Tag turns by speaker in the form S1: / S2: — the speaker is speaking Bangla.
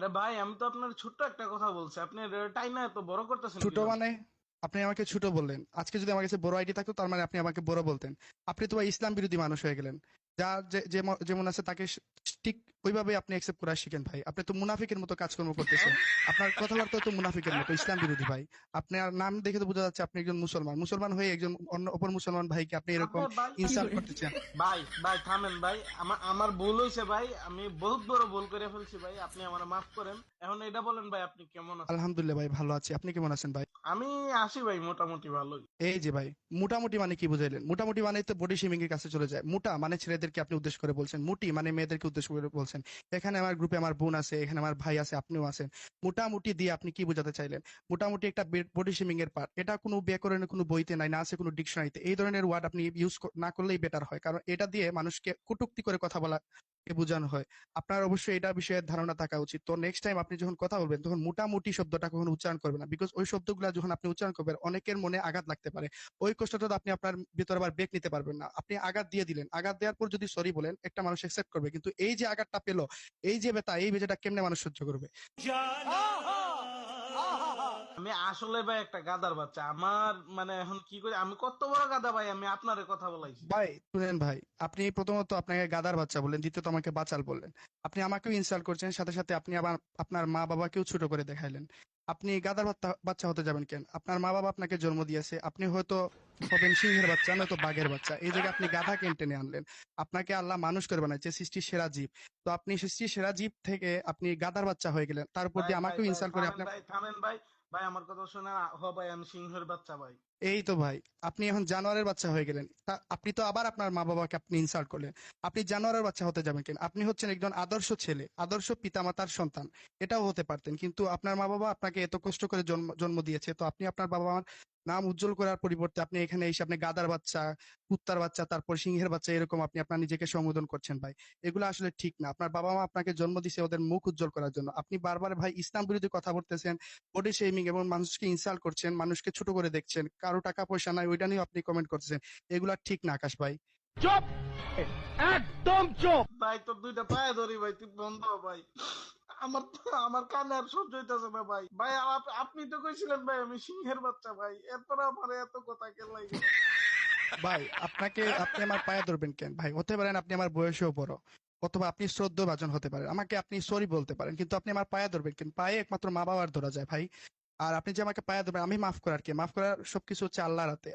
S1: আরে ভাই, আমি তো আপনার ছোট্ট একটা কথা বলছি, আপনি টাইনা এত বড় করতেছেন
S2: ছোট
S1: কিভাবে?
S2: মানে? আপনি আমাকে ছোট বললেন। আজকে যদি আমার কাছে বড় আইডি থাকতো তার মানে আপনি আমাকে বড় বলতেন। আপনি তো ভাই ইসলাম বিরোধী মানুষ হয়ে গেলেন। যা যেমন আছে তাকে ঠিক ওইভাবে আপনি অ্যাকসেপ্ট করা শিখেন ভাই। আপনি তো মুনাফিকের মতো কাজকর্ম করতেছেন।
S1: হ্যাঁ?
S2: আপনার কথাবার্তা তো মুনাফিকের মতো, ইসলাম বিরোধী ভাই। আপনার নাম দেখে তো বোঝা যাচ্ছে আপনি একজন মুসলমান। মুসলমান হয়ে একজন অন্য অপর মুসলমান ভাইকে আপনি
S1: আপনি
S2: এরকম
S1: ভাই,
S2: ইনসাল্ট করতেছেন।
S1: ভাই ভাই থামেন ভাই, আমার আমার ভুল হয়েছে ভাই, আমি বহুত বড় ভুল করে ফেলছি ভাই, আপনি আমার মাফ করেন। এখন এটা বলেন ভাই, আপনি কেমন আছেন?
S2: আলহামদুলিল্লাহ ভাই, ভালো আছি। আপনি কেমন আছেন ভাই?
S1: আমি আছি ভাই, মোটামুটি ভালোই।
S2: এই যে ভাই, মোটামুটি মানে কি বুঝাইলেন? মোটামুটি মানে তো বডি শেমিং এর কাছে চলে যায়। মোটা মানে ছেলেদেরকে আপনি উদ্দেশ্য করে বলছেন, মুটি মানে মেয়েদেরকে উদ্দেশ্য করে বলছেন। এখানে আমার গ্রুপে আমার বোন আছে, এখানে আমার ভাই আছে, আপনিও আছেন। মোটামুটি দিয়ে আপনি কি বোঝাতে চাইলেন? মোটামুটি একটা বডি শেমিং এর পার্ট। এটা কোনো ব্যাকরণের কোনো বইতে নাই, না আছে কোনো ডিকশনারিতে। এই ধরনের ওয়ার্ড আপনি ইউজ না করলেই বেটার হয়, কারণ এটা দিয়ে মানুষকে কটূক্তি করে কথা বলা বোঝানো হয়। আপনার অবশ্যই এটা বিষয়ে ধারণা থাকা উচিত। তো নেক্সট টাইম আপনি যখন কথা বলবেন তখন মোটামুটি শব্দটা কখনো উচ্চারণ করবেন না, বিকজ ওই শব্দগুলো যখন আপনি উচ্চারণ করবেন অনেকের মনে আঘাত লাগতে পারে। ওই কষ্টটা তো আপনি আপনার ভিতরে আবার ব্রেক নিতে পারবেন না। আপনি আঘাত দিয়ে দিলেন, আঘাত দেওয়ার পর যদি সরি বলেন একটা মানুষ একসেপ্ট করবে, কিন্তু এই যে আঘাতটা পেলো, এই যে ব্যথা, এই বেজাটা কেমনে মানুষ সহ্য করবে?
S1: আমি আসলে ভাই একটা গাদার বাচ্চা, আমার মানে এখন কি করি, আমি কত বড় গাদা ভাই, আমি আপনারে কথা বলাইছি।
S2: ভাই শুনেন ভাই, আপনি প্রথমত আপনাকে গাদার বাচ্চা বললেন, দ্বিতীয়ত আমাকে বাচাল বললেন। আপনি আমাকেও ইনসাল্ট করছেন, সাথে সাথে আপনি আবার আপনার মা বাবাকেও ছোট করে দেখাইলেন। আপনি গাদার বাচ্চা হতে যাবেন কেন? আপনার মা বাবা আপনাকে জন্ম দিয়েছে, আপনি হয়তো হবেন সিংহের বাচ্চা, নয়তো বাঘের বাচ্চা। এই জায়গায় আপনি গাধা কেন টেনে আনলেন? আপনাকে আল্লাহ মানুষ করে বানাইছে, সৃষ্টির সেরা জীব। তো আপনি সৃষ্টির সেরা জীব থেকে আপনি গাদার বাচ্চা হয়ে গেলেন, তার উপর
S1: ভাই
S2: দিয়ে
S1: ভাই
S2: আমাকেও
S1: ভাই
S2: ইনসাল্ট করে
S1: থামেন
S2: আপনার।
S1: ভাই, থামেন ভাই। ভাই আমার কথা শোনা, হ ভাই, আমি সিংহের বাচ্চা ভাই।
S2: এই তো ভাই, আপনি এখন জানোয়ারের বাচ্চা হয়ে গেলেন। আপনি তো আবার আপনার মা বাবাকে আপনি ইনসাল্ট করলেন। আপনি জানোয়ারের বাচ্চা হতে যাবেন কেন? আপনি হচ্ছেন একজন আদর্শ ছেলে, আদর্শ পিতামাতার সন্তান। এটাও হতে পারতেন, কিন্তু আপনার মা বাবা আপনাকে এত কষ্ট করে জন্ম জন্ম দিয়েছে, তো আপনি আপনার বাবা মার নাম উজ্জ্বল করার পরিবর্তে আপনি এখানে এসে আপনি গাদার বাচ্চা, কুত্তার বাচ্চা, তারপর সিংহের বাচ্চা, এরকম আপনি আপনার নিজেকে সম্বোধন করছেন ভাই। এগুলো আসলে ঠিক না। আপনার বাবা মা আপনাকে জন্ম দিয়েছে ওদের মুখ উজ্জ্বল করার জন্য। আপনি বারবার ভাই ইসলাম বিরোধী কথা বলতেছেন, বডি শেমিং এবং মানুষকে ইনসাল্ট করছেন, মানুষকে ছোট করে দেখছেন, কারো টাকা পয়সা নাই ওইটা নিয়ে আপনি কমেন্ট করতেছেন। এগুলা ঠিক না আকাশ ভাই।
S3: চুপ, একদম চুপ।
S1: ভাই তোর দুইটা পায়ে ধরি ভাই, তুই বন্ধ হ ভাই। আমার আমার কানে আর সহ্য হইতেছে না ভাই। ভাই আপনি তো কইছিলেন ভাই আমি সিংহের বাচ্চা ভাই, এরপর আমার এত কথা কেন লাগে?
S2: ভাই আপনি আমার পায়ে ধরবেন কেন ভাই? হতে পারেন আপনি আমার বয়সেও বড়, অথবা আপনি শ্রদ্ধেয় ভাজন হতে পারেন, আমাকে আপনি সরি বলতে পারেন, কিন্তু আপনি আমার পায়ে ধরবেন কেন? পায়ে একমাত্র মা বাবার ধরা যায় ভাই। আর আপনি যে আমাকে পায়ে ধরবেন, আমি মাফ করার কে? মাফ করার সবকিছু হচ্ছে আল্লাহর হাতে।